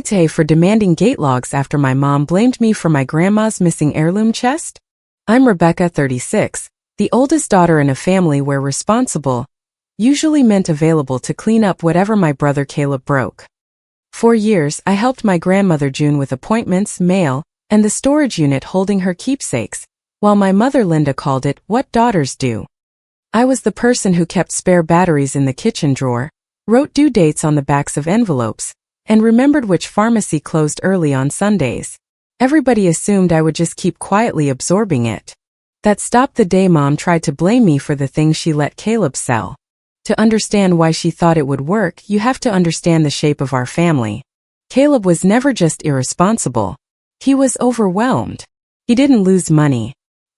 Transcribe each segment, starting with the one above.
AITA for demanding gate logs after my mom blamed me for my grandma's missing heirloom chest? I'm Rebecca, 36, the oldest daughter in a family where responsible usually meant available to clean up whatever my brother Caleb broke. For years, I helped my grandmother June with appointments, mail, and the storage unit holding her keepsakes, while my mother Linda called it what daughters do. I was the person who kept spare batteries in the kitchen drawer, wrote due dates on the backs of envelopes, and remembered which pharmacy closed early on Sundays. Everybody assumed I would just keep quietly absorbing it. That stopped the day Mom tried to blame me for the things she let Caleb sell. To understand why she thought it would work, you have to understand the shape of our family. Caleb was never just irresponsible. He was overwhelmed. He didn't lose money.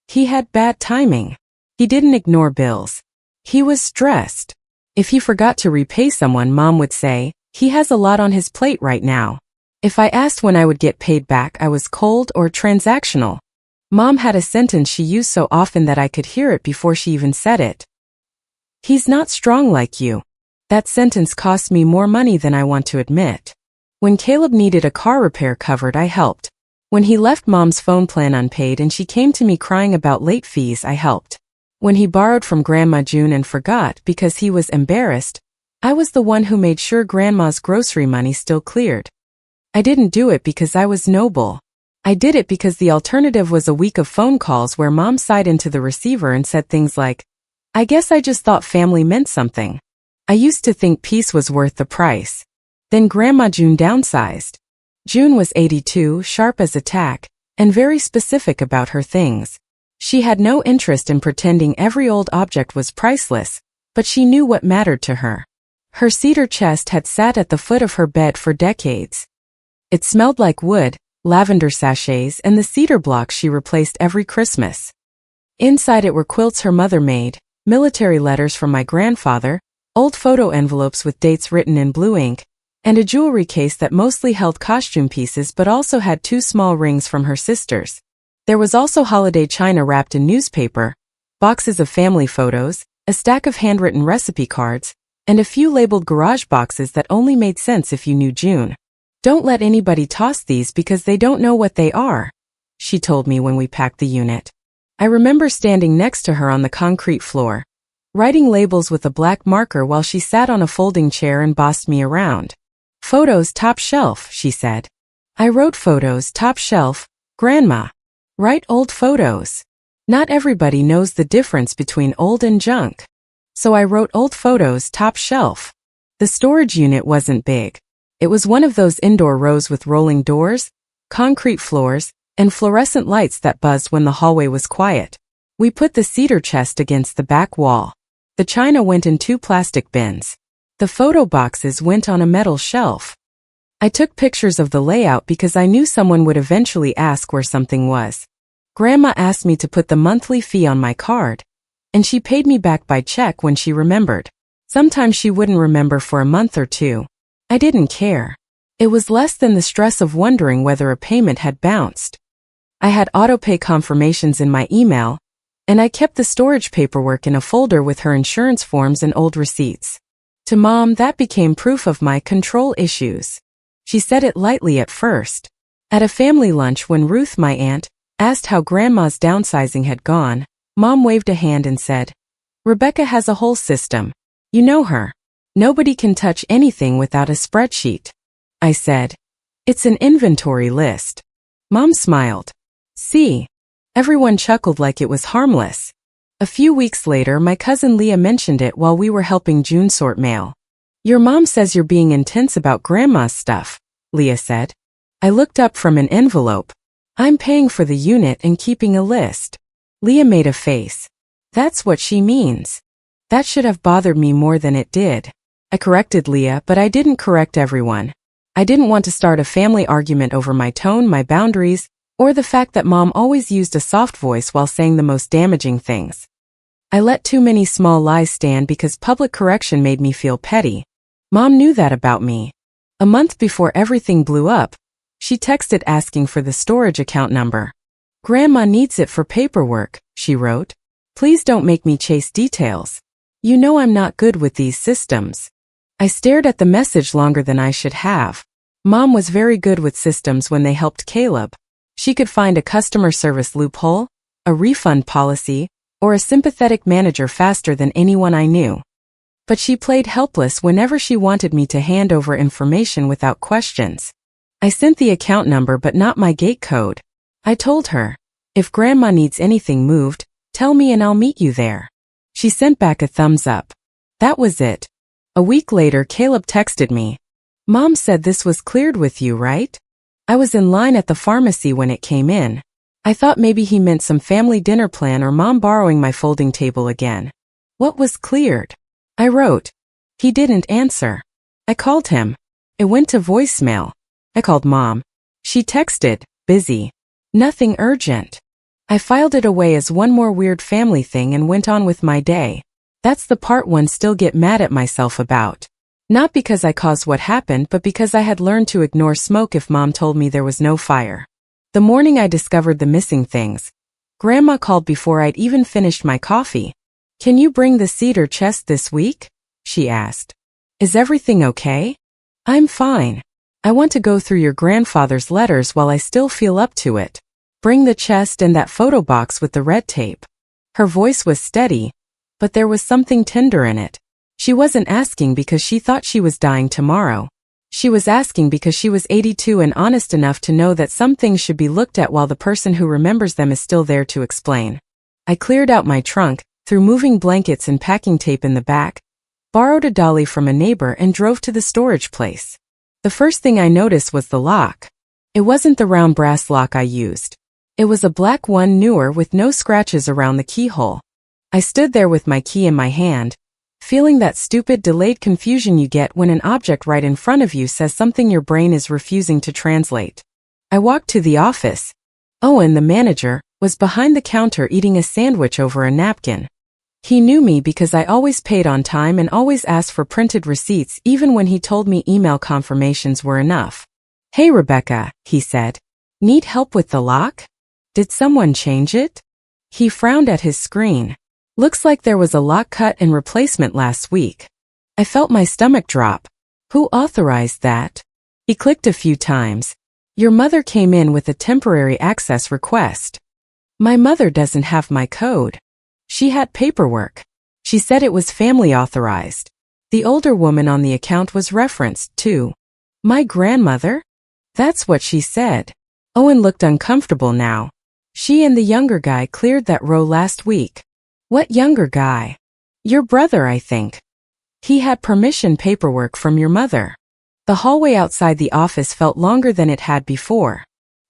He had bad timing. He didn't ignore bills. He was stressed. If he forgot to repay someone, Mom would say, "He has a lot on his plate right now." If I asked when I would get paid back, I was cold or transactional. Mom had a sentence she used so often that I could hear it before she even said it. "He's not strong like you." That sentence cost me more money than I want to admit. When Caleb needed a car repair covered, I helped. When he left Mom's phone plan unpaid and she came to me crying about late fees, I helped. When he borrowed from Grandma June and forgot because he was embarrassed, I was the one who made sure Grandma's grocery money still cleared. I didn't do it because I was noble. I did it because the alternative was a week of phone calls where Mom sighed into the receiver and said things like, "I guess I just thought family meant something. I used to think peace was worth the price." Then Grandma June downsized. June was 82, sharp as a tack, and very specific about her things. She had no interest in pretending every old object was priceless, but she knew what mattered to her. Her cedar chest had sat at the foot of her bed for decades. It smelled like wood, lavender sachets, and the cedar blocks she replaced every Christmas. Inside it were quilts her mother made, military letters from my grandfather, old photo envelopes with dates written in blue ink, and a jewelry case that mostly held costume pieces but also had 2 small rings from her sisters. There was also holiday china wrapped in newspaper, boxes of family photos, a stack of handwritten recipe cards, and a few labeled garage boxes that only made sense if you knew June. "Don't let anybody toss these because they don't know what they are," she told me when we packed the unit. I remember standing next to her on the concrete floor, writing labels with a black marker while she sat on a folding chair and bossed me around. "Photos top shelf," she said. I wrote photos top shelf, Grandma. Write old photos. Not everybody knows the difference between old and junk. So I wrote old photos top shelf. The storage unit wasn't big. It was one of those indoor rows with rolling doors, concrete floors, and fluorescent lights that buzzed when the hallway was quiet. We put the cedar chest against the back wall. The china went in 2 plastic bins. The photo boxes went on a metal shelf. I took pictures of the layout because I knew someone would eventually ask where something was. Grandma asked me to put the monthly fee on my card, and she paid me back by check when she remembered. Sometimes she wouldn't remember for a month or 2. I didn't care. It was less than the stress of wondering whether a payment had bounced. I had autopay confirmations in my email, and I kept the storage paperwork in a folder with her insurance forms and old receipts. To Mom, that became proof of my control issues. She said it lightly at first. At a family lunch when Ruth, my aunt, asked how Grandma's downsizing had gone, Mom waved a hand and said, "Rebecca has a whole system. You know her. Nobody can touch anything without a spreadsheet." I said, "It's an inventory list." Mom smiled. "See?" Everyone chuckled like it was harmless. A few weeks later, my cousin Leah mentioned it while we were helping June sort mail. "Your mom says you're being intense about Grandma's stuff," Leah said. I looked up from an envelope. "I'm paying for the unit and keeping a list." Leah made a face. "That's what she means." That should have bothered me more than it did. I corrected Leah, but I didn't correct everyone. I didn't want to start a family argument over my tone, my boundaries, or the fact that Mom always used a soft voice while saying the most damaging things. I let too many small lies stand because public correction made me feel petty. Mom knew that about me. A month before everything blew up, she texted asking for the storage account number. "Grandma needs it for paperwork," she wrote. "Please don't make me chase details. You know I'm not good with these systems." I stared at the message longer than I should have. Mom was very good with systems when they helped Caleb. She could find a customer service loophole, a refund policy, or a sympathetic manager faster than anyone I knew. But she played helpless whenever she wanted me to hand over information without questions. I sent the account number but not my gate code. I told her, if Grandma needs anything moved, tell me and I'll meet you there. She sent back a thumbs up. That was it. A week later, Caleb texted me. Mom said this was cleared with you, right? I was in line at the pharmacy when it came in. I thought maybe he meant some family dinner plan or Mom borrowing my folding table again. What was cleared? I wrote. He didn't answer. I called him. It went to voicemail. I called Mom. She texted, busy. Nothing urgent. I filed it away as one more weird family thing and went on with my day. That's the part one still get mad at myself about. Not because I caused what happened, but because I had learned to ignore smoke if Mom told me there was no fire. The morning I discovered the missing things, Grandma called before I'd even finished my coffee. Can you bring the cedar chest this week? She asked. Is everything okay? I'm fine. I want to go through your grandfather's letters while I still feel up to it. Bring the chest and that photo box with the red tape. Her voice was steady, but there was something tender in it. She wasn't asking because she thought she was dying tomorrow. She was asking because she was 82 and honest enough to know that some things should be looked at while the person who remembers them is still there to explain. I cleared out my trunk, threw moving blankets and packing tape in the back, borrowed a dolly from a neighbor and drove to the storage place. The first thing I noticed was the lock. It wasn't the round brass lock I used. It was a black one, newer, with no scratches around the keyhole. I stood there with my key in my hand, feeling that stupid delayed confusion you get when an object right in front of you says something your brain is refusing to translate. I walked to the office. Owen, the manager, was behind the counter eating a sandwich over a napkin. He knew me because I always paid on time and always asked for printed receipts even when he told me email confirmations were enough. Hey Rebecca, he said. Need help with the lock? Did someone change it? He frowned at his screen. Looks like there was a lock cut and replacement last week. I felt my stomach drop. Who authorized that? He clicked a few times. Your mother came in with a temporary access request. My mother doesn't have my code. She had paperwork. She said it was family authorized. The older woman on the account was referenced, too. My grandmother? That's what she said. Owen looked uncomfortable now. She and the younger guy cleared that row last week. What younger guy? Your brother, I think. He had permission paperwork from your mother. The hallway outside the office felt longer than it had before.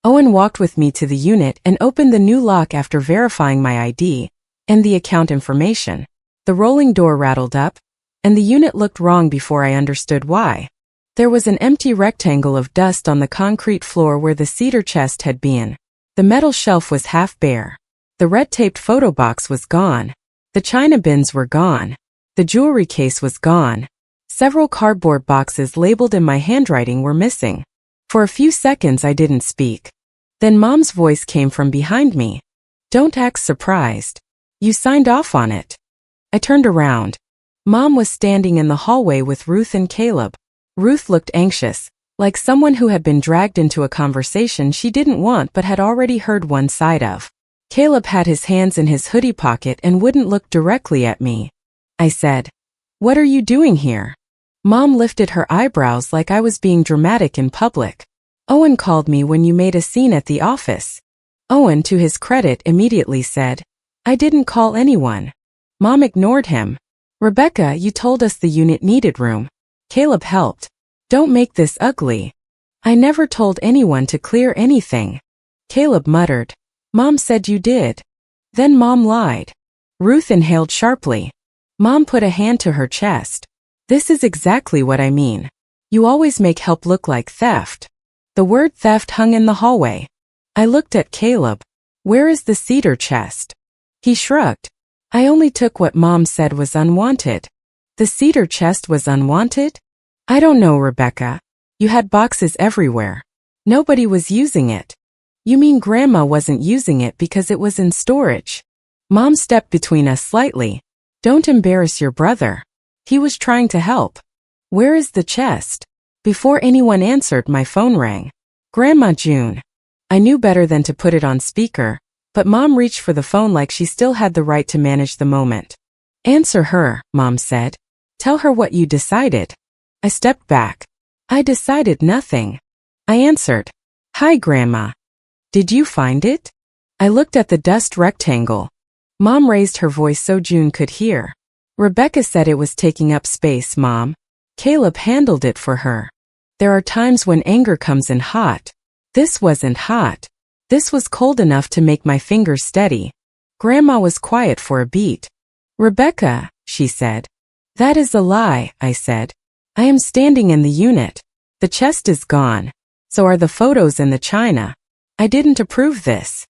Owen walked with me to the unit and opened the new lock after verifying my ID and the account information. The rolling door rattled up, and the unit looked wrong before I understood why. There was an empty rectangle of dust on the concrete floor where the cedar chest had been. The metal shelf was half bare. The red-taped photo box was gone. The china bins were gone. The jewelry case was gone. Several cardboard boxes labeled in my handwriting were missing. For a few seconds I didn't speak. Then Mom's voice came from behind me. Don't act surprised. You signed off on it. I turned around. Mom was standing in the hallway with Ruth and Caleb. Ruth looked anxious, like someone who had been dragged into a conversation she didn't want but had already heard one side of. Caleb had his hands in his hoodie pocket and wouldn't look directly at me. I said, "What are you doing here?" Mom lifted her eyebrows like I was being dramatic in public. Owen called me when you made a scene at the office. Owen, to his credit, immediately said, I didn't call anyone. Mom ignored him. Rebecca, you told us the unit needed room. Caleb helped. Don't make this ugly. I never told anyone to clear anything. Caleb muttered. Mom said you did. Then Mom lied. Ruth inhaled sharply. Mom put a hand to her chest. This is exactly what I mean. You always make help look like theft. The word theft hung in the hallway. I looked at Caleb. Where is the cedar chest? He shrugged. I only took what Mom said was unwanted. The cedar chest was unwanted? I don't know, Rebecca. You had boxes everywhere. Nobody was using it. You mean Grandma wasn't using it because it was in storage? Mom stepped between us slightly. Don't embarrass your brother. He was trying to help. Where is the chest? Before anyone answered, my phone rang. Grandma June. I knew better than to put it on speaker, but Mom reached for the phone like she still had the right to manage the moment. Answer her, Mom said. Tell her what you decided. I stepped back. I decided nothing. I answered. Hi, Grandma. Did you find it? I looked at the dust rectangle. Mom raised her voice so June could hear. Rebecca said it was taking up space, Mom. Caleb handled it for her. There are times when anger comes in hot. This wasn't hot. This was cold enough to make my fingers steady. Grandma was quiet for a beat. Rebecca, she said. That is a lie, I said. I am standing in the unit. The chest is gone. So are the photos and the china. I didn't approve this.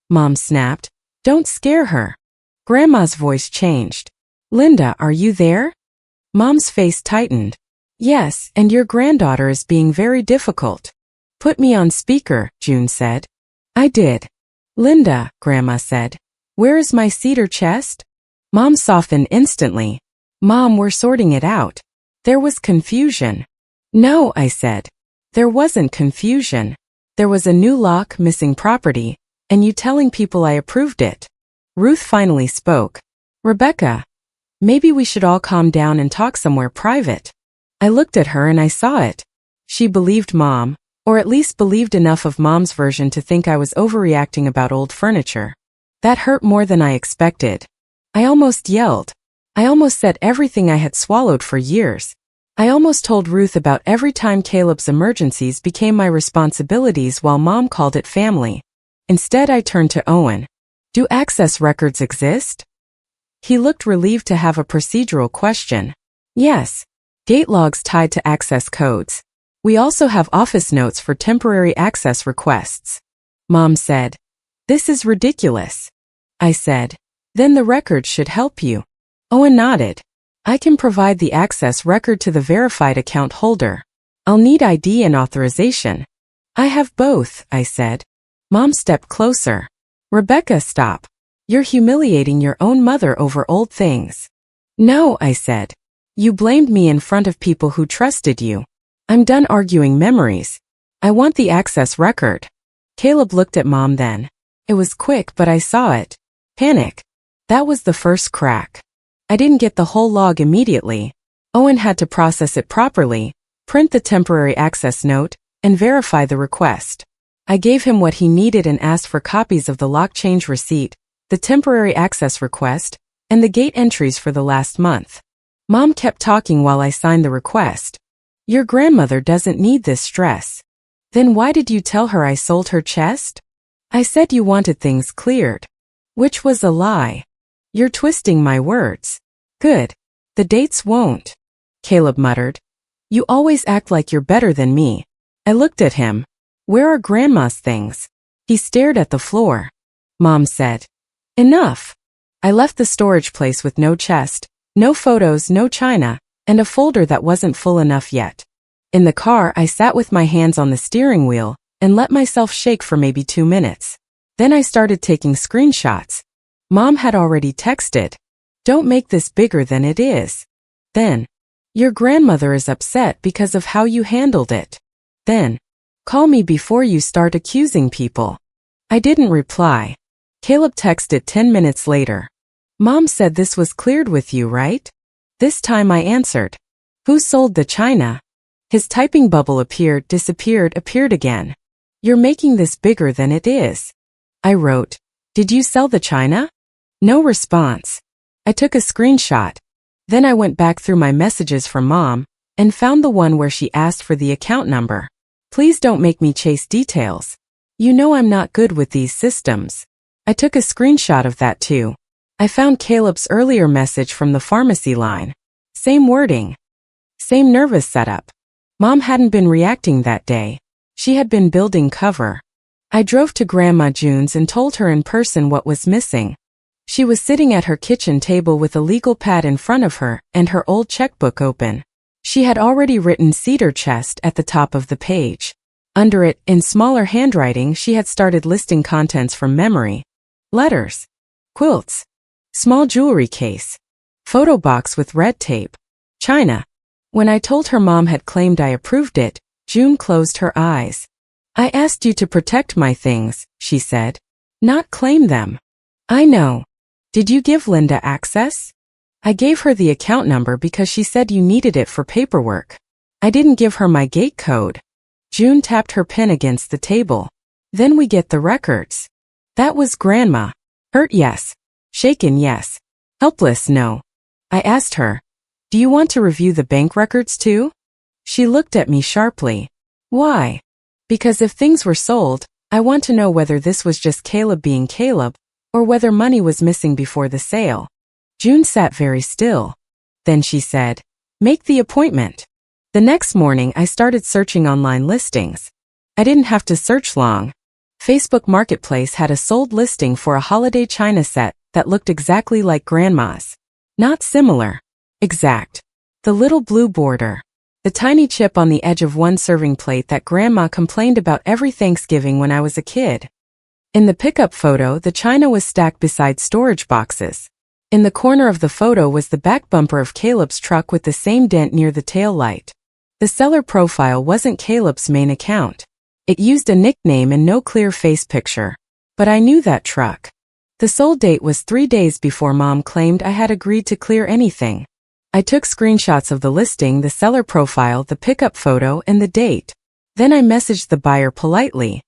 Mom snapped. Don't scare her. Grandma's voice changed. Linda, are you there? Mom's face tightened. Yes, and your granddaughter is being very difficult. Put me on speaker, June said. I did. Linda, Grandma said. Where is my cedar chest? Mom softened instantly. Mom, we're sorting it out. There was confusion. No, I said. There wasn't confusion. There was a new lock, missing property, and you telling people I approved it. Ruth finally spoke. Rebecca, maybe we should all calm down and talk somewhere private. I looked at her and I saw it. She believed Mom, or at least believed enough of Mom's version to think I was overreacting about old furniture. That hurt more than I expected. I almost yelled. I almost said everything I had swallowed for years. I almost told Ruth about every time Caleb's emergencies became my responsibilities while Mom called it family. Instead, I turned to Owen. Do access records exist? He looked relieved to have a procedural question. Yes. Gate logs tied to access codes. We also have office notes for temporary access requests. Mom said. This is ridiculous. I said. Then the record should help you. Owen nodded. I can provide the access record to the verified account holder. I'll need ID and authorization. I have both, I said. Mom stepped closer. Rebecca, stop. You're humiliating your own mother over old things. No, I said. You blamed me in front of people who trusted you. I'm done arguing memories. I want the access record. Caleb looked at Mom then. It was quick, but I saw it. Panic. That was the first crack. I didn't get the whole log immediately. Owen had to process it properly, print the temporary access note, and verify the request. I gave him what he needed and asked for copies of the lock change receipt, the temporary access request, and the gate entries for the last month. Mom kept talking while I signed the request. Your grandmother doesn't need this stress. Then why did you tell her I sold her chest? I said you wanted things cleared. Which was a lie. You're twisting my words. Good. The dates won't. Caleb muttered. You always act like you're better than me. I looked at him. Where are Grandma's things? He stared at the floor. Mom said. Enough. I left the storage place with no chest, no photos, no china, and a folder that wasn't full enough yet. In the car, I sat with my hands on the steering wheel and let myself shake for maybe 2 minutes. Then I started taking screenshots. Mom had already texted. Don't make this bigger than it is. Then, your grandmother is upset because of how you handled it. Then, call me before you start accusing people. I didn't reply. Caleb texted 10 minutes later. Mom said this was cleared with you, right? This time I answered. Who sold the china? His typing bubble appeared, disappeared, appeared again. You're making this bigger than it is. I wrote. Did you sell the china? No response. I took a screenshot. Then I went back through my messages from Mom and found the one where she asked for the account number. Please don't make me chase details. You know I'm not good with these systems. I took a screenshot of that too. I found Caleb's earlier message from the pharmacy line. Same wording. Same nervous setup. Mom hadn't been reacting that day. She had been building cover. I drove to Grandma June's and told her in person what was missing. She was sitting at her kitchen table with a legal pad in front of her and her old checkbook open. She had already written cedar chest at the top of the page. Under it, in smaller handwriting, she had started listing contents from memory. Letters. Quilts. Small jewelry case. Photo box with red tape. China. When I told her mom had claimed I approved it, June closed her eyes. I asked you to protect my things, she said. Not claim them. I know. Did you give Linda access? I gave her the account number because she said you needed it for paperwork. I didn't give her my gate code. June tapped her pen against the table. Then we get the records. That was Grandma. Hurt, yes. Shaken, yes. Helpless, no. I asked her, do you want to review the bank records too? She looked at me sharply. Why? Because if things were sold, I want to know whether this was just Caleb being Caleb, or whether money was missing before the sale. June sat very still. Then she said, make the appointment. The next morning I started searching online listings. I didn't have to search long. Facebook Marketplace had a sold listing for a holiday china set that looked exactly like Grandma's. Not similar. Exact. The little blue border. The tiny chip on the edge of one serving plate that Grandma complained about every Thanksgiving when I was a kid. In the pickup photo, the china was stacked beside storage boxes. In the corner of the photo was the back bumper of Caleb's truck with the same dent near the tail light. The seller profile wasn't Caleb's main account. It used a nickname and no clear face picture. But I knew that truck. The sold date was 3 days before Mom claimed I had agreed to clear anything. I took screenshots of the listing, the seller profile, the pickup photo, and the date. Then I messaged the buyer politely.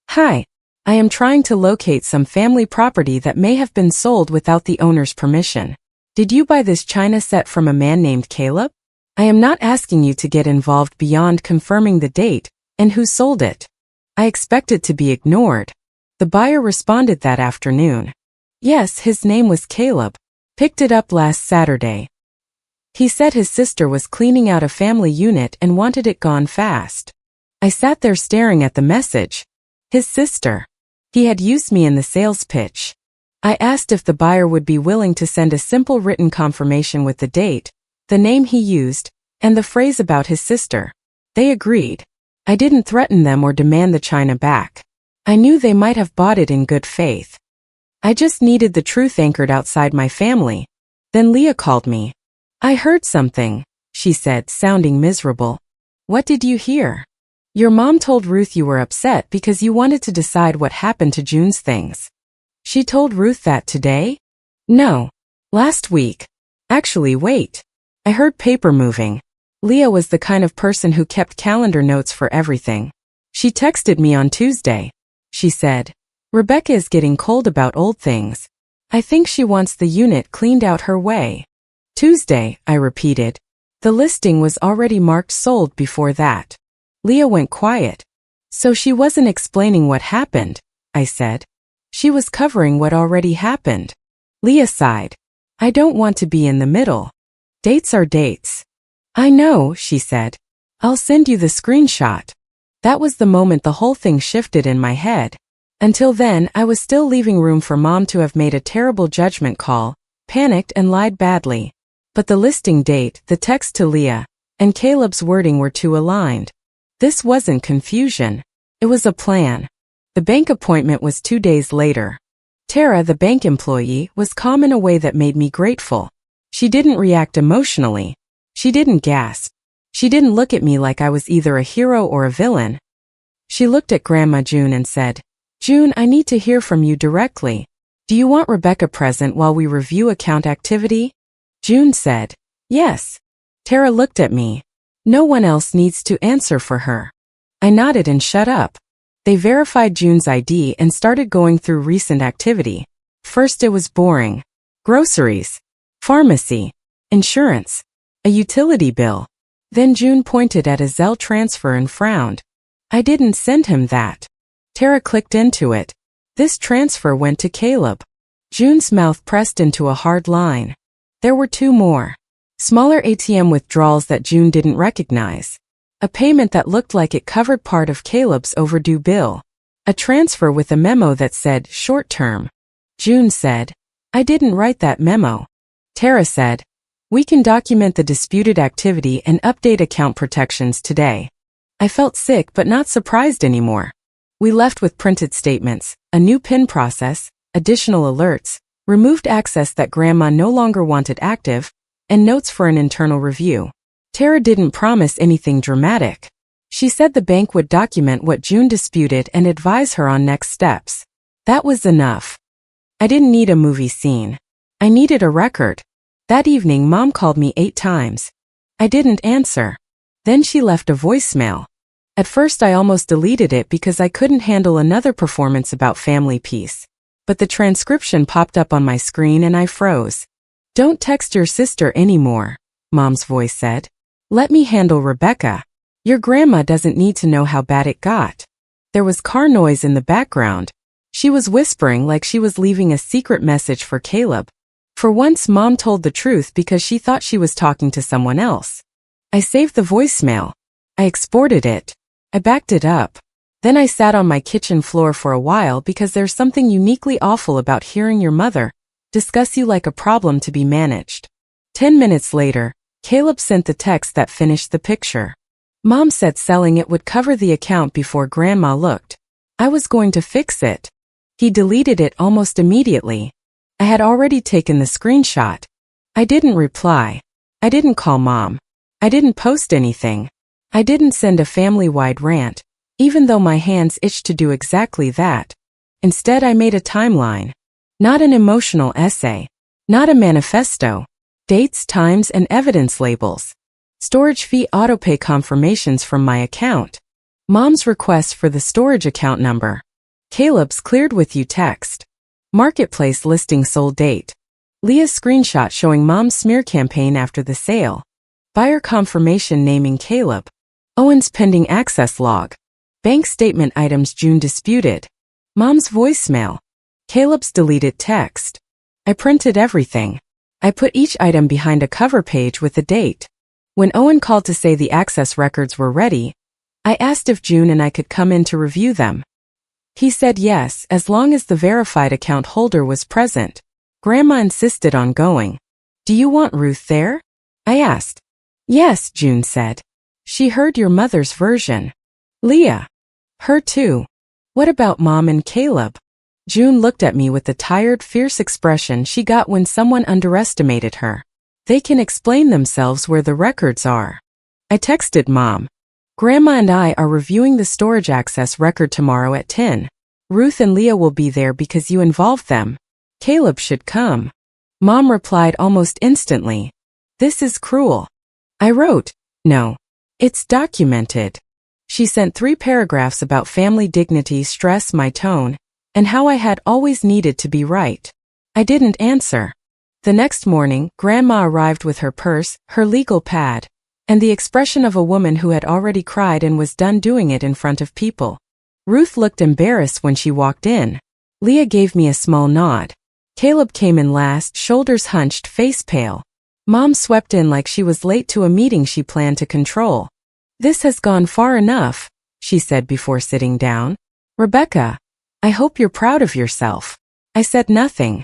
Hi. I am trying to locate some family property that may have been sold without the owner's permission. Did you buy this china set from a man named Caleb? I am not asking you to get involved beyond confirming the date and who sold it. I expected to be ignored. The buyer responded that afternoon. Yes, his name was Caleb. Picked it up last Saturday. He said his sister was cleaning out a family unit and wanted it gone fast. I sat there staring at the message. His sister. He had used me in the sales pitch. I asked if the buyer would be willing to send a simple written confirmation with the date, the name he used, and the phrase about his sister. They agreed. I didn't threaten them or demand the china back. I knew they might have bought it in good faith. I just needed the truth anchored outside my family. Then Leah called me. I heard something, she said, sounding miserable. What did you hear? Your mom told Ruth you were upset because you wanted to decide what happened to June's things. She told Ruth that today? No. Last week. Actually, wait. I heard paper moving. Leah was the kind of person who kept calendar notes for everything. She texted me on Tuesday. She said, Rebecca is getting cold about old things. I think she wants the unit cleaned out her way. Tuesday, I repeated. The listing was already marked sold before that. Leah went quiet. So she wasn't explaining what happened, I said. She was covering what already happened. Leah sighed. I don't want to be in the middle. Dates are dates. I know, she said. I'll send you the screenshot. That was the moment the whole thing shifted in my head. Until then, I was still leaving room for Mom to have made a terrible judgment call, panicked and lied badly. But the listing date, the text to Leah, and Caleb's wording were too aligned. This wasn't confusion. It was a plan. The bank appointment was 2 days later. Tara, the bank employee, was calm in a way that made me grateful. She didn't react emotionally. She didn't gasp. She didn't look at me like I was either a hero or a villain. She looked at Grandma June and said, June, I need to hear from you directly. Do you want Rebecca present while we review account activity? June said, yes. Tara looked at me. No one else needs to answer for her. I nodded and shut up. They verified June's ID and started going through recent activity. First it was boring. Groceries. Pharmacy. Insurance. A utility bill. Then June pointed at a Zelle transfer and frowned. I didn't send him that. Tara clicked into it. This transfer went to Caleb. June's mouth pressed into a hard line. There were 2 more. Smaller ATM withdrawals that June didn't recognize. A payment that looked like it covered part of Caleb's overdue bill. A transfer with a memo that said short term. June said, I didn't write that memo. Tara said, we can document the disputed activity and update account protections today. I felt sick but not surprised anymore. We left with printed statements, a new PIN process, additional alerts, removed access that Grandma no longer wanted active, and notes for an internal review. Tara didn't promise anything dramatic. She said the bank would document what June disputed and advise her on next steps. That was enough. I didn't need a movie scene. I needed a record. That evening, Mom called me 8 times. I didn't answer. Then she left a voicemail. At first I almost deleted it because I couldn't handle another performance about family peace. But the transcription popped up on my screen and I froze. "Don't text your sister anymore," Mom's voice said. "Let me handle Rebecca. Your grandma doesn't need to know how bad it got." There was car noise in the background. She was whispering like she was leaving a secret message for Caleb. For once, Mom told the truth because she thought she was talking to someone else. I saved the voicemail. I exported it. I backed it up. Then I sat on my kitchen floor for a while because there's something uniquely awful about hearing your mother discuss you like a problem to be managed. 10 minutes later, Caleb sent the text that finished the picture. Mom said selling it would cover the account before Grandma looked. I was going to fix it. He deleted it almost immediately. I had already taken the screenshot. I didn't reply. I didn't call Mom. I didn't post anything. I didn't send a family-wide rant, even though my hands itched to do exactly that. Instead, I made a timeline. Not an emotional essay. Not a manifesto. Dates, times, and evidence labels. Storage fee autopay confirmations from my account. Mom's request for the storage account number. Caleb's cleared with you text. Marketplace listing sold date. Leah's screenshot showing Mom's smear campaign after the sale. Buyer confirmation naming Caleb. Owen's pending access log. Bank statement items June disputed. Mom's voicemail. Caleb's deleted text. I printed everything. I put each item behind a cover page with a date. When Owen called to say the access records were ready, I asked if June and I could come in to review them. He said yes, as long as the verified account holder was present. Grandma insisted on going. "Do you want Ruth there?" I asked. "Yes," June said. "She heard your mother's version." "Leah." "Her too." "What about Mom and Caleb?" June looked at me with the tired, fierce expression she got when someone underestimated her. "They can explain themselves where the records are." I texted Mom. "Grandma and I are reviewing the storage access record tomorrow at 10. Ruth and Leah will be there because you involved them. Caleb should come." Mom replied almost instantly. "This is cruel." I wrote, "No. It's documented." She sent 3 paragraphs about family dignity, stress, my tone, and how I had always needed to be right. I didn't answer. The next morning, Grandma arrived with her purse, her legal pad, and the expression of a woman who had already cried and was done doing it in front of people. Ruth looked embarrassed when she walked in. Leah gave me a small nod. Caleb came in last, shoulders hunched, face pale. Mom swept in like she was late to a meeting she planned to control. "This has gone far enough," she said before sitting down. "Rebecca, I hope you're proud of yourself." I said nothing.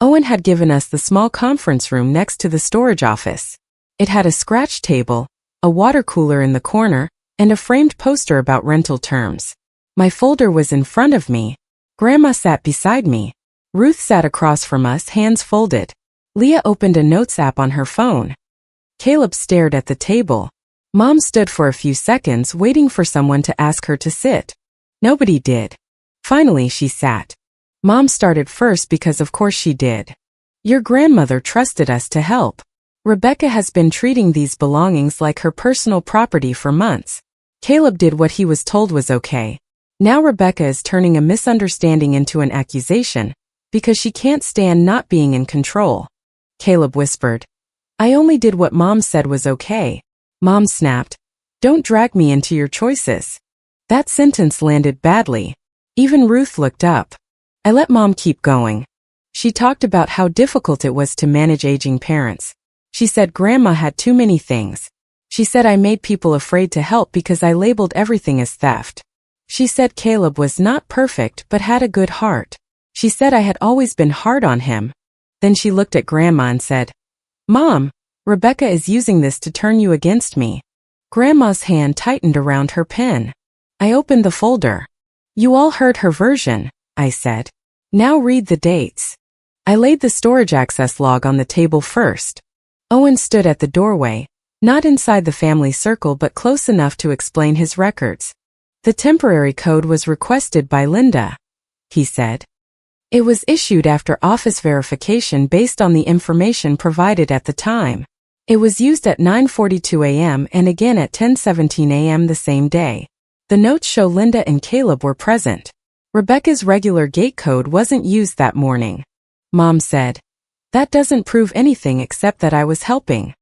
Owen had given us the small conference room next to the storage office. It had a scratch table, a water cooler in the corner, and a framed poster about rental terms. My folder was in front of me. Grandma sat beside me. Ruth sat across from us, hands folded. Leah opened a notes app on her phone. Caleb stared at the table. Mom stood for a few seconds waiting for someone to ask her to sit. Nobody did. Finally, she sat. Mom started first because of course she did. "Your grandmother trusted us to help. Rebecca has been treating these belongings like her personal property for months. Caleb did what he was told was okay. Now Rebecca is turning a misunderstanding into an accusation because she can't stand not being in control." Caleb whispered, "I only did what Mom said was okay." Mom snapped, "Don't drag me into your choices." That sentence landed badly. Even Ruth looked up. I let Mom keep going. She talked about how difficult it was to manage aging parents. She said Grandma had too many things. She said I made people afraid to help because I labeled everything as theft. She said Caleb was not perfect but had a good heart. She said I had always been hard on him. Then she looked at Grandma and said, "Mom, Rebecca is using this to turn you against me." Grandma's hand tightened around her pen. I opened the folder. "You all heard her version," I said. "Now read the dates." I laid the storage access log on the table first. Owen stood at the doorway, Not inside the family circle but close enough to explain his records. The temporary code was requested by Linda, he said. It was issued after office verification based on the information provided at the time. It was used at 9:42 a.m. and again at 10:17 a.m. the same day. The notes show Linda and Caleb were present. Rebecca's regular gate code wasn't used that morning. Mom said, "That doesn't prove anything except that I was helping."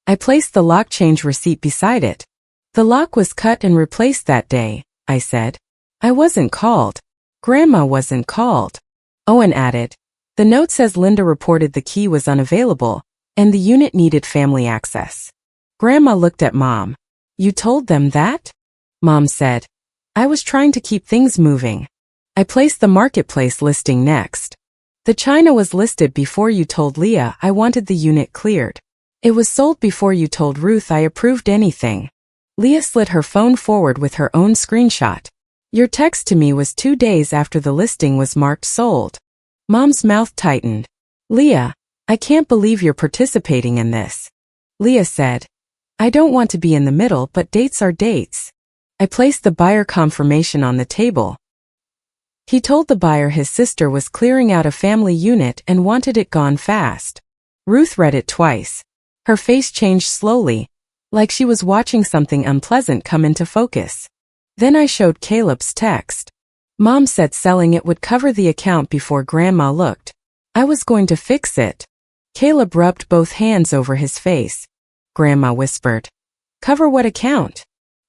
I placed the lock change receipt beside it. "The lock was cut and replaced that day," I said. "I wasn't called. Grandma wasn't called." Owen added, "The note says Linda reported the key was unavailable, and the unit needed family access." Grandma looked at Mom. "You told them that?" Mom said, "I was trying to keep things moving." I placed the marketplace listing next. "The china was listed before you told Leah I wanted the unit cleared. It was sold before you told Ruth I approved anything." Leah slid her phone forward with her own screenshot. "Your text to me was 2 days after the listing was marked sold." Mom's mouth tightened. "Leah, I can't believe you're participating in this." Leah said, "I don't want to be in the middle, but dates are dates." I placed the buyer confirmation on the table. He told the buyer his sister was clearing out a family unit and wanted it gone fast. Ruth read it twice. Her face changed slowly, like she was watching something unpleasant come into focus. Then I showed Caleb's text. Mom said selling it would cover the account before Grandma looked. I was going to fix it. Caleb rubbed both hands over his face. Grandma whispered, "Cover what account?"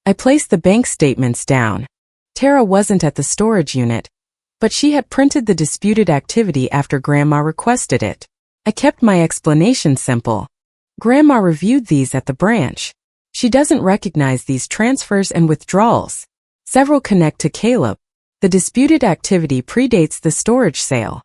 I placed the bank statements down. Tara wasn't at the storage unit, but she had printed the disputed activity after Grandma requested it. I kept my explanation simple. Grandma reviewed these at the branch. She doesn't recognize these transfers and withdrawals. Several connect to Caleb. The disputed activity predates the storage sale.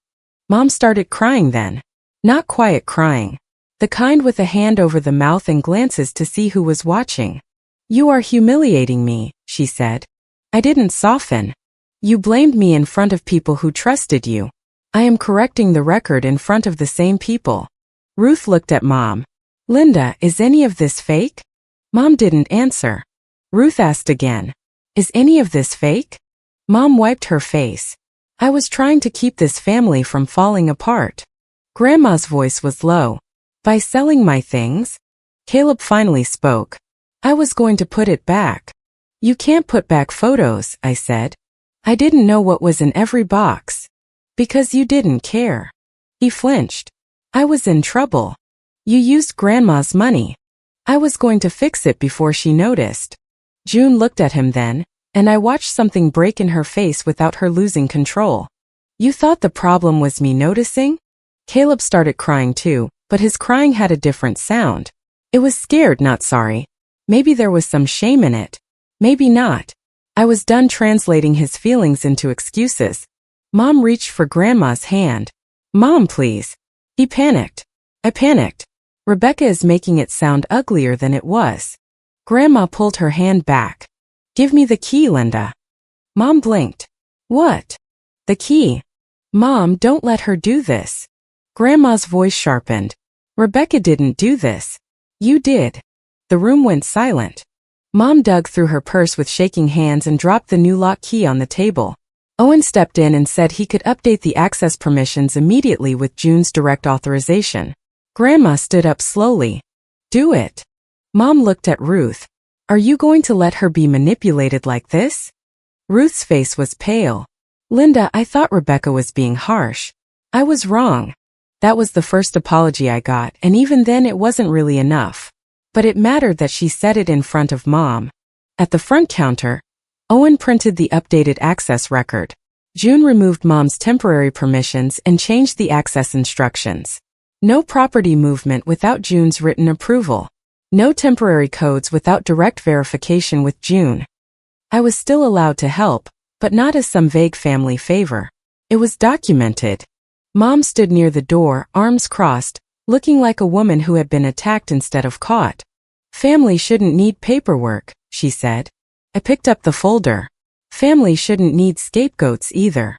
Mom started crying then. Not quiet crying. The kind with a hand over the mouth and glances to see who was watching. "You are humiliating me," she said. I didn't soften. "You blamed me in front of people who trusted you. I am correcting the record in front of the same people." Ruth looked at Mom. "Linda, is any of this fake?" Mom didn't answer. Ruth asked again, "Is any of this fake?" Mom wiped her face. "I was trying to keep this family from falling apart." Grandma's voice was low. "By selling my things?" Caleb finally spoke. "I was going to put it back." "You can't put back photos," I said. "I didn't know what was in every box." "Because you didn't care." He flinched. "I was in trouble. You used Grandma's money. I was going to fix it before she noticed." June looked at him then, and I watched something break in her face without her losing control. "You thought the problem was me noticing?" Caleb started crying too, but his crying had a different sound. It was scared, not sorry. Maybe there was some shame in it. Maybe not. I was done translating his feelings into excuses. Mom reached for Grandma's hand. "Mom, please." He panicked. I panicked. Rebecca is making it sound uglier than it was. Grandma pulled her hand back. "Give me the key, Linda." Mom blinked. "What?" "The key." "Mom, don't let her do this." Grandma's voice sharpened. "Rebecca didn't do this. You did." The room went silent. Mom dug through her purse with shaking hands and dropped the new lock key on the table. Owen stepped in and said he could update the access permissions immediately with June's direct authorization. Grandma stood up slowly. "Do it." Mom looked at Ruth. "Are you going to let her be manipulated like this?" Ruth's face was pale. "Linda, I thought Rebecca was being harsh. I was wrong." That was the first apology I got, and even then it wasn't really enough. But it mattered that she said it in front of Mom. At the front counter, Owen printed the updated access record. June removed Mom's temporary permissions and changed the access instructions. No property movement without June's written approval. No temporary codes without direct verification with June. I was still allowed to help, but not as some vague family favor. It was documented. Mom stood near the door, arms crossed, looking like a woman who had been attacked instead of caught. "Family shouldn't need paperwork," she said. I picked up the folder. Family shouldn't need scapegoats either.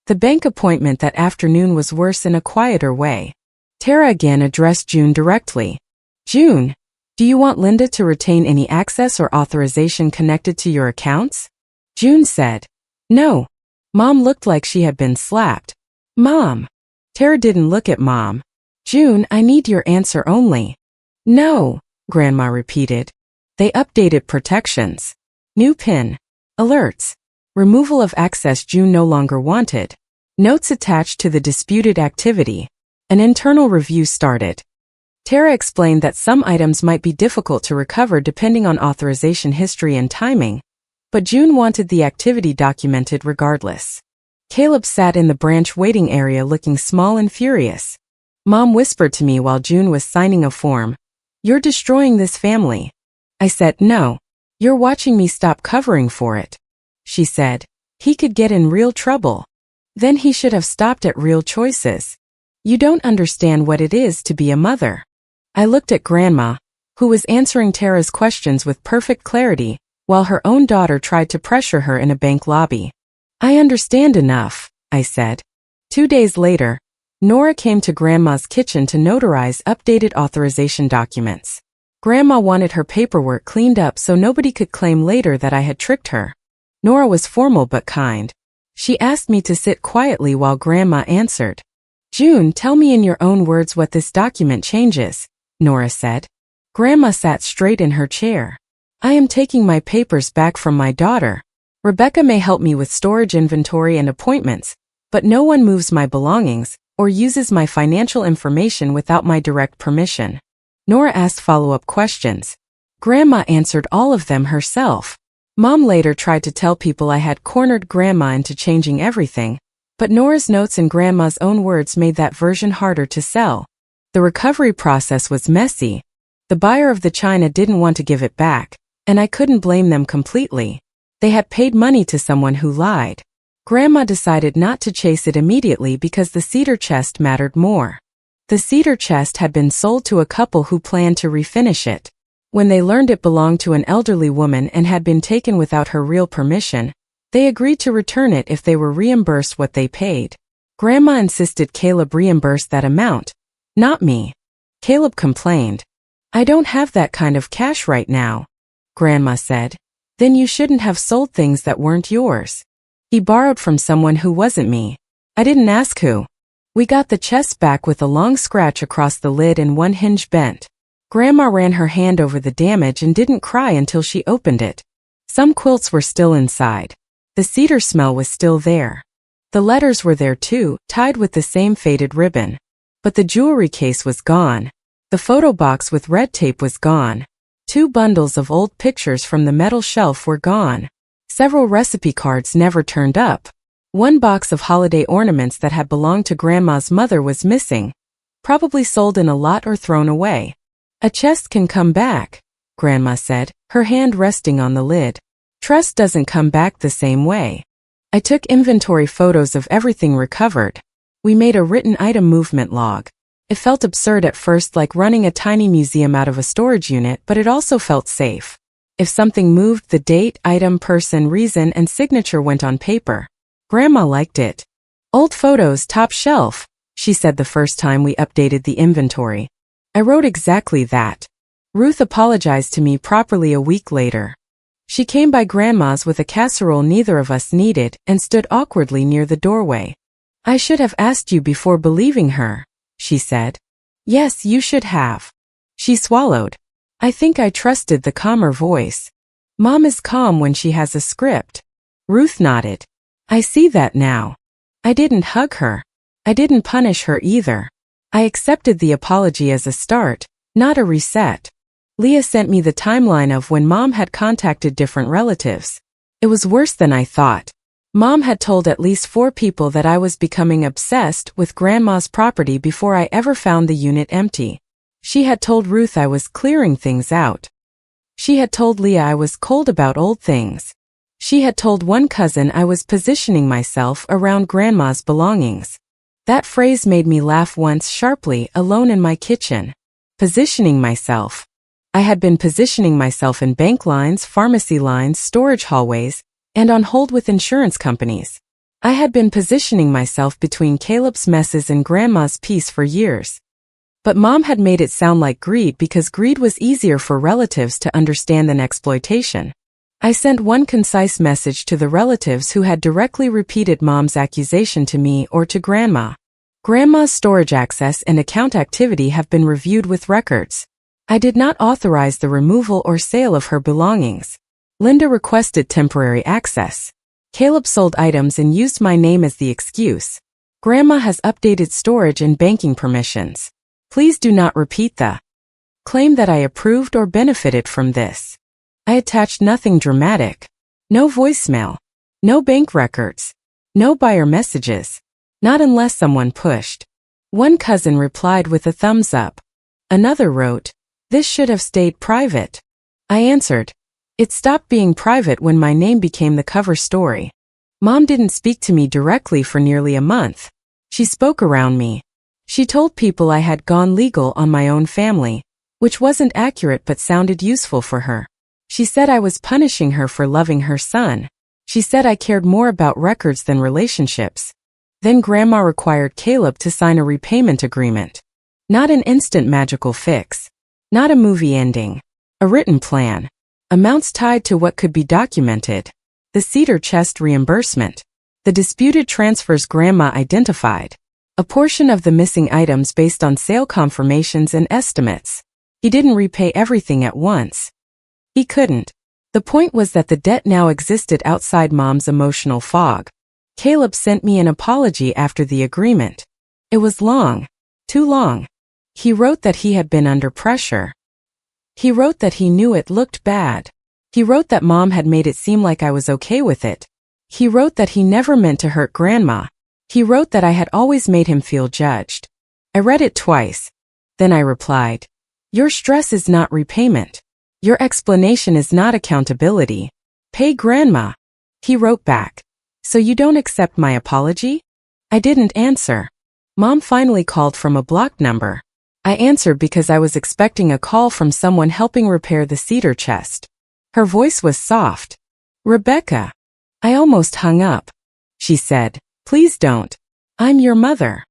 The bank appointment that afternoon was worse in a quieter way. Tara again addressed June directly. "June, Do you want Linda to retain any access or authorization connected to your accounts? June said. No. Mom looked like she had been slapped. Mom. Tara didn't look at Mom. June, I need your answer only. No, Grandma repeated. They updated protections. New PIN. Alerts. Removal of access June no longer wanted. Notes attached to the disputed activity. An internal review started. Tara explained that some items might be difficult to recover depending on authorization history and timing, but June wanted the activity documented regardless. Caleb sat in the branch waiting area looking small and furious. Mom whispered to me while June was signing a form, "You're destroying this family." I said, "No. You're watching me stop covering for it." She said, "He could get in real trouble. Then he should have stopped at Real Choices. You don't understand what it is to be a mother." I looked at Grandma, who was answering Tara's questions with perfect clarity, while her own daughter tried to pressure her in a bank lobby. "I understand enough," I said. 2 days later, Nora came to Grandma's kitchen to notarize updated authorization documents. Grandma wanted her paperwork cleaned up so nobody could claim later that I had tricked her. Nora was formal but kind. She asked me to sit quietly while Grandma answered. "June, tell me in your own words what this document changes," Nora said. Grandma sat straight in her chair. "I am taking my papers back from my daughter. Rebecca may help me with storage inventory and appointments, but no one moves my belongings or uses my financial information without my direct permission." Nora asked follow-up questions. Grandma answered all of them herself. Mom later tried to tell people I had cornered Grandma into changing everything, but Nora's notes and Grandma's own words made that version harder to sell. The recovery process was messy. The buyer of the china didn't want to give it back, and I couldn't blame them completely. They had paid money to someone who lied. Grandma decided not to chase it immediately because the cedar chest mattered more. The cedar chest had been sold to a couple who planned to refinish it. When they learned it belonged to an elderly woman and had been taken without her real permission, they agreed to return it if they were reimbursed what they paid. Grandma insisted Caleb reimburse that amount, not me. Caleb complained. "I don't have that kind of cash right now," Grandma said. "Then you shouldn't have sold things that weren't yours. He borrowed from someone who wasn't me. I didn't ask who." We got the chest back with a long scratch across the lid and one hinge bent. Grandma ran her hand over the damage and didn't cry until she opened it. Some quilts were still inside. The cedar smell was still there. The letters were there too, tied with the same faded ribbon. But the jewelry case was gone. The photo box with red tape was gone. 2 bundles of old pictures from the metal shelf were gone. Several recipe cards never turned up. 1 box of holiday ornaments that had belonged to Grandma's mother was missing, probably sold in a lot or thrown away. "A chest can come back," Grandma said, her hand resting on the lid. "Trust doesn't come back the same way." I took inventory photos of everything recovered. We made a written item movement log. It felt absurd at first, like running a tiny museum out of a storage unit, but it also felt safe. If something moved, the date, item, person, reason, and signature went on paper. Grandma liked it. "Old photos, top shelf," she said the first time we updated the inventory. I wrote exactly that. Ruth apologized to me properly a week later. She came by Grandma's with a casserole neither of us needed and stood awkwardly near the doorway. "I should have asked you before believing her," she said. "Yes, you should have." She swallowed. I think I trusted the calmer voice. Mom is calm when she has a script. Ruth nodded. "I see that now." I didn't hug her. I didn't punish her either. I accepted the apology as a start, not a reset. Leah sent me the timeline of when Mom had contacted different relatives. It was worse than I thought. Mom had told at least 4 people that I was becoming obsessed with Grandma's property before I ever found the unit empty. She had told Ruth I was clearing things out. She had told Leah I was cold about old things. She had told one cousin I was positioning myself around Grandma's belongings. That phrase made me laugh once sharply, alone in my kitchen. Positioning myself. I had been positioning myself in bank lines, pharmacy lines, storage hallways, and on hold with insurance companies. I had been positioning myself between Caleb's messes and Grandma's peace for years. But Mom had made it sound like greed because greed was easier for relatives to understand than exploitation. I sent one concise message to the relatives who had directly repeated Mom's accusation to me or to Grandma. Grandma's storage access and account activity have been reviewed with records. I did not authorize the removal or sale of her belongings. Linda requested temporary access. Caleb sold items and used my name as the excuse. Grandma has updated storage and banking permissions. Please do not repeat the claim that I approved or benefited from this. I attached nothing dramatic. No voicemail. No bank records. No buyer messages. Not unless someone pushed. One cousin replied with a thumbs up. Another wrote, "This should have stayed private." I answered, "It stopped being private when my name became the cover story." Mom didn't speak to me directly for nearly a month. She spoke around me. She told people I had gone legal on my own family, which wasn't accurate but sounded useful for her. She said I was punishing her for loving her son. She said I cared more about records than relationships. Then Grandma required Caleb to sign a repayment agreement. Not an instant magical fix. Not a movie ending. A written plan. Amounts tied to what could be documented. The cedar chest reimbursement. The disputed transfers Grandma identified. A portion of the missing items based on sale confirmations and estimates. He didn't repay everything at once. He couldn't. The point was that the debt now existed outside Mom's emotional fog. Caleb sent me an apology after the agreement. It was long. Too long. He wrote that he had been under pressure. He wrote that he knew it looked bad. He wrote that Mom had made it seem like I was okay with it. He wrote that he never meant to hurt Grandma. He wrote that I had always made him feel judged. I read it twice. Then I replied, "Your stress is not repayment. Your explanation is not accountability. Pay Grandma." He wrote back, "So you don't accept my apology?" I didn't answer. Mom finally called from a blocked number. I answered because I was expecting a call from someone helping repair the cedar chest. Her voice was soft. "Rebecca." I almost hung up. She said, "Please don't. I'm your mother."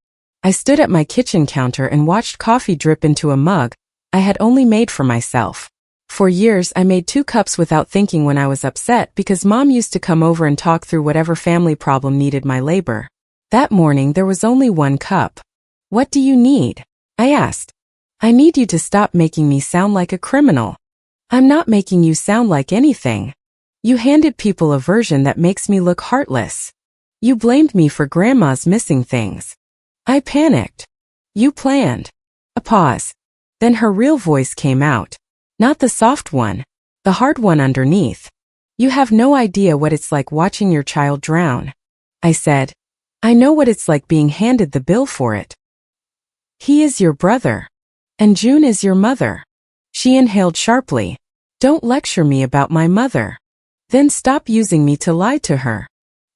I stood at my kitchen counter and watched coffee drip into a mug I had only made for myself. For years I made 2 cups without thinking when I was upset because Mom used to come over and talk through whatever family problem needed my labor. That morning there was only 1 cup. "What do you need?" I asked. "I need you to stop making me sound like a criminal." "I'm not making you sound like anything. You handed people a version that makes me look heartless. You blamed me for Grandma's missing things. I panicked. You planned." A pause. Then her real voice came out. Not the soft one. The hard one underneath. "You have no idea what it's like watching your child drown." I said, "I know what it's like being handed the bill for it. He is your brother. And June is your mother." She inhaled sharply. "Don't lecture me about my mother. Then stop using me to lie to her."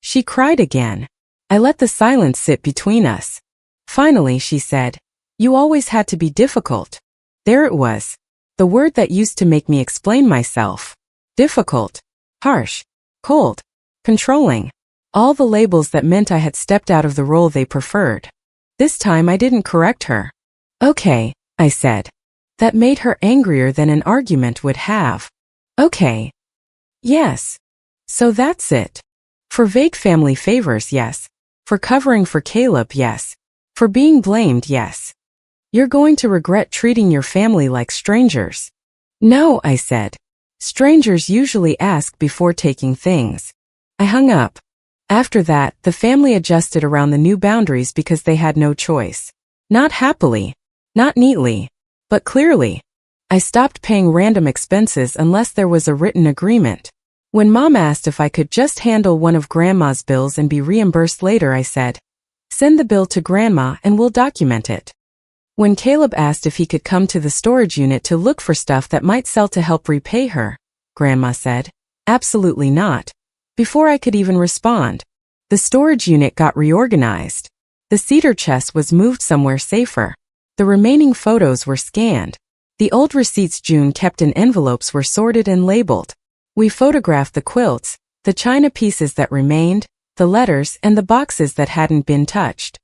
She cried again. I let the silence sit between us. Finally she said, "You always had to be difficult." There it was. The word that used to make me explain myself. Difficult. Harsh. Cold. Controlling. All the labels that meant I had stepped out of the role they preferred. This time I didn't correct her. "Okay," I said. That made her angrier than an argument would have. "Okay. Yes. So that's it. For vague family favors, yes. For covering for Caleb, yes. For being blamed, yes. You're going to regret treating your family like strangers." "No," I said. "Strangers usually ask before taking things." I hung up. After that, the family adjusted around the new boundaries because they had no choice. Not happily. Not neatly. But clearly. I stopped paying random expenses unless there was a written agreement. When Mom asked if I could just handle one of Grandma's bills and be reimbursed later, I said, "Send the bill to Grandma and we'll document it." When Caleb asked if he could come to the storage unit to look for stuff that might sell to help repay her, Grandma said, "Absolutely not." Before I could even respond, the storage unit got reorganized. The cedar chest was moved somewhere safer. The remaining photos were scanned. The old receipts June kept in envelopes were sorted and labeled. We photographed the quilts, the china pieces that remained, the letters, and the boxes that hadn't been touched.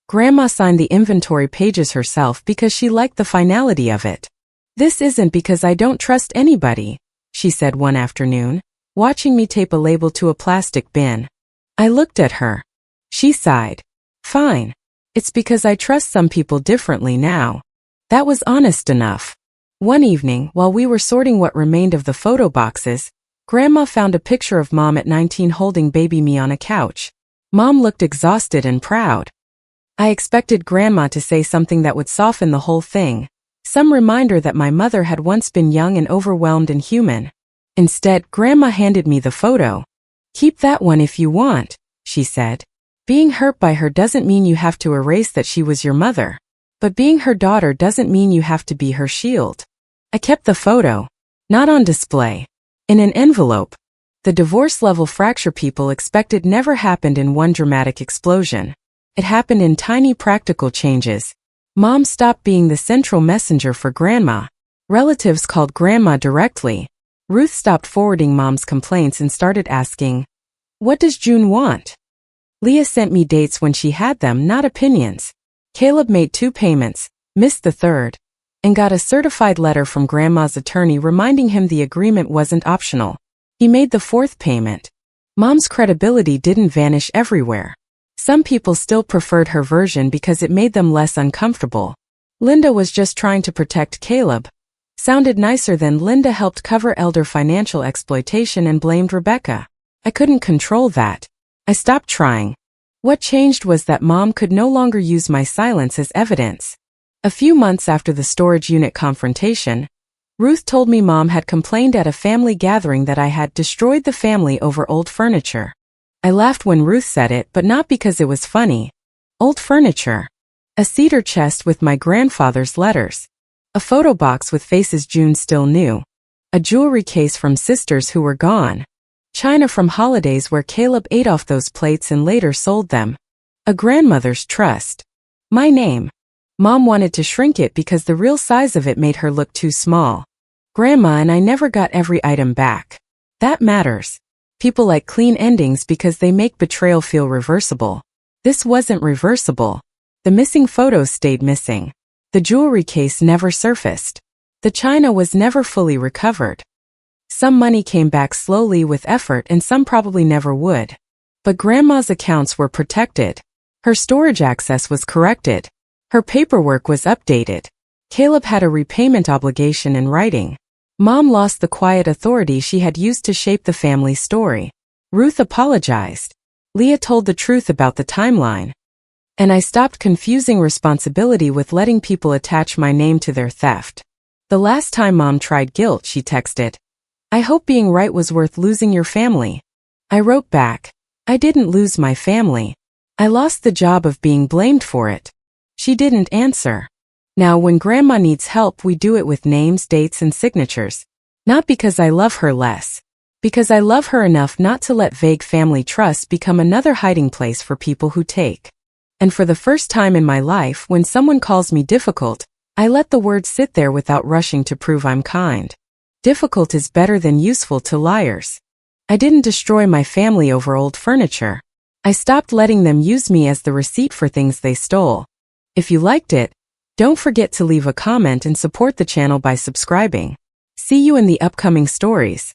Grandma signed the inventory pages herself because she liked the finality of it. "This isn't because I don't trust anybody," she said one afternoon, watching me tape a label to a plastic bin. I looked at her. She sighed. "Fine. It's because I trust some people differently now." That was honest enough. One evening, while we were sorting what remained of the photo boxes, Grandma found a picture of Mom at 19 holding baby me on a couch. Mom looked exhausted and proud. I expected Grandma to say something that would soften the whole thing, some reminder that my mother had once been young and overwhelmed and human. Instead, Grandma handed me the photo. "Keep that one if you want," she said. "Being hurt by her doesn't mean you have to erase that she was your mother. But being her daughter doesn't mean you have to be her shield." I kept the photo. Not on display. In an envelope. The divorce-level fracture people expected never happened in one dramatic explosion. It happened in tiny practical changes. Mom stopped being the central messenger for Grandma. Relatives called Grandma directly. Ruth stopped forwarding Mom's complaints and started asking, "What does June want?" Leah sent me dates when she had them, not opinions. Caleb made 2 payments, missed the third, and got a certified letter from Grandma's attorney reminding him the agreement wasn't optional. He made the 4th payment. Mom's credibility didn't vanish everywhere. Some people still preferred her version because it made them less uncomfortable. Linda was just trying to protect Caleb. Sounded nicer than Linda helped cover elder financial exploitation and blamed Rebecca. I couldn't control that. I stopped trying. What changed was that Mom could no longer use my silence as evidence. A few months after the storage unit confrontation, Ruth told me Mom had complained at a family gathering that I had destroyed the family over old furniture. I laughed when Ruth said it, but not because it was funny. Old furniture. A cedar chest with my grandfather's letters. A photo box with faces June still knew. A jewelry case from sisters who were gone. China from holidays where Caleb ate off those plates and later sold them. A grandmother's trust. My name. Mom wanted to shrink it because the real size of it made her look too small. Grandma and I never got every item back. That matters. People like clean endings because they make betrayal feel reversible. This wasn't reversible. The missing photos stayed missing. The jewelry case never surfaced. The china was never fully recovered. Some money came back slowly with effort and some probably never would. But Grandma's accounts were protected. Her storage access was corrected. Her paperwork was updated. Caleb had a repayment obligation in writing. Mom lost the quiet authority she had used to shape the family story. Ruth apologized. Leah told the truth about the timeline. And I stopped confusing responsibility with letting people attach my name to their theft. The last time Mom tried guilt, she texted, "I hope being right was worth losing your family." I wrote back, "I didn't lose my family. I lost the job of being blamed for it." She didn't answer. Now when Grandma needs help, we do it with names, dates, and signatures. Not because I love her less. Because I love her enough not to let vague family trust become another hiding place for people who take. And for the first time in my life, when someone calls me difficult, I let the word sit there without rushing to prove I'm kind. Difficult is better than useful to liars. I didn't destroy my family over old furniture. I stopped letting them use me as the receipt for things they stole. If you liked it, don't forget to leave a comment and support the channel by subscribing. See you in the upcoming stories.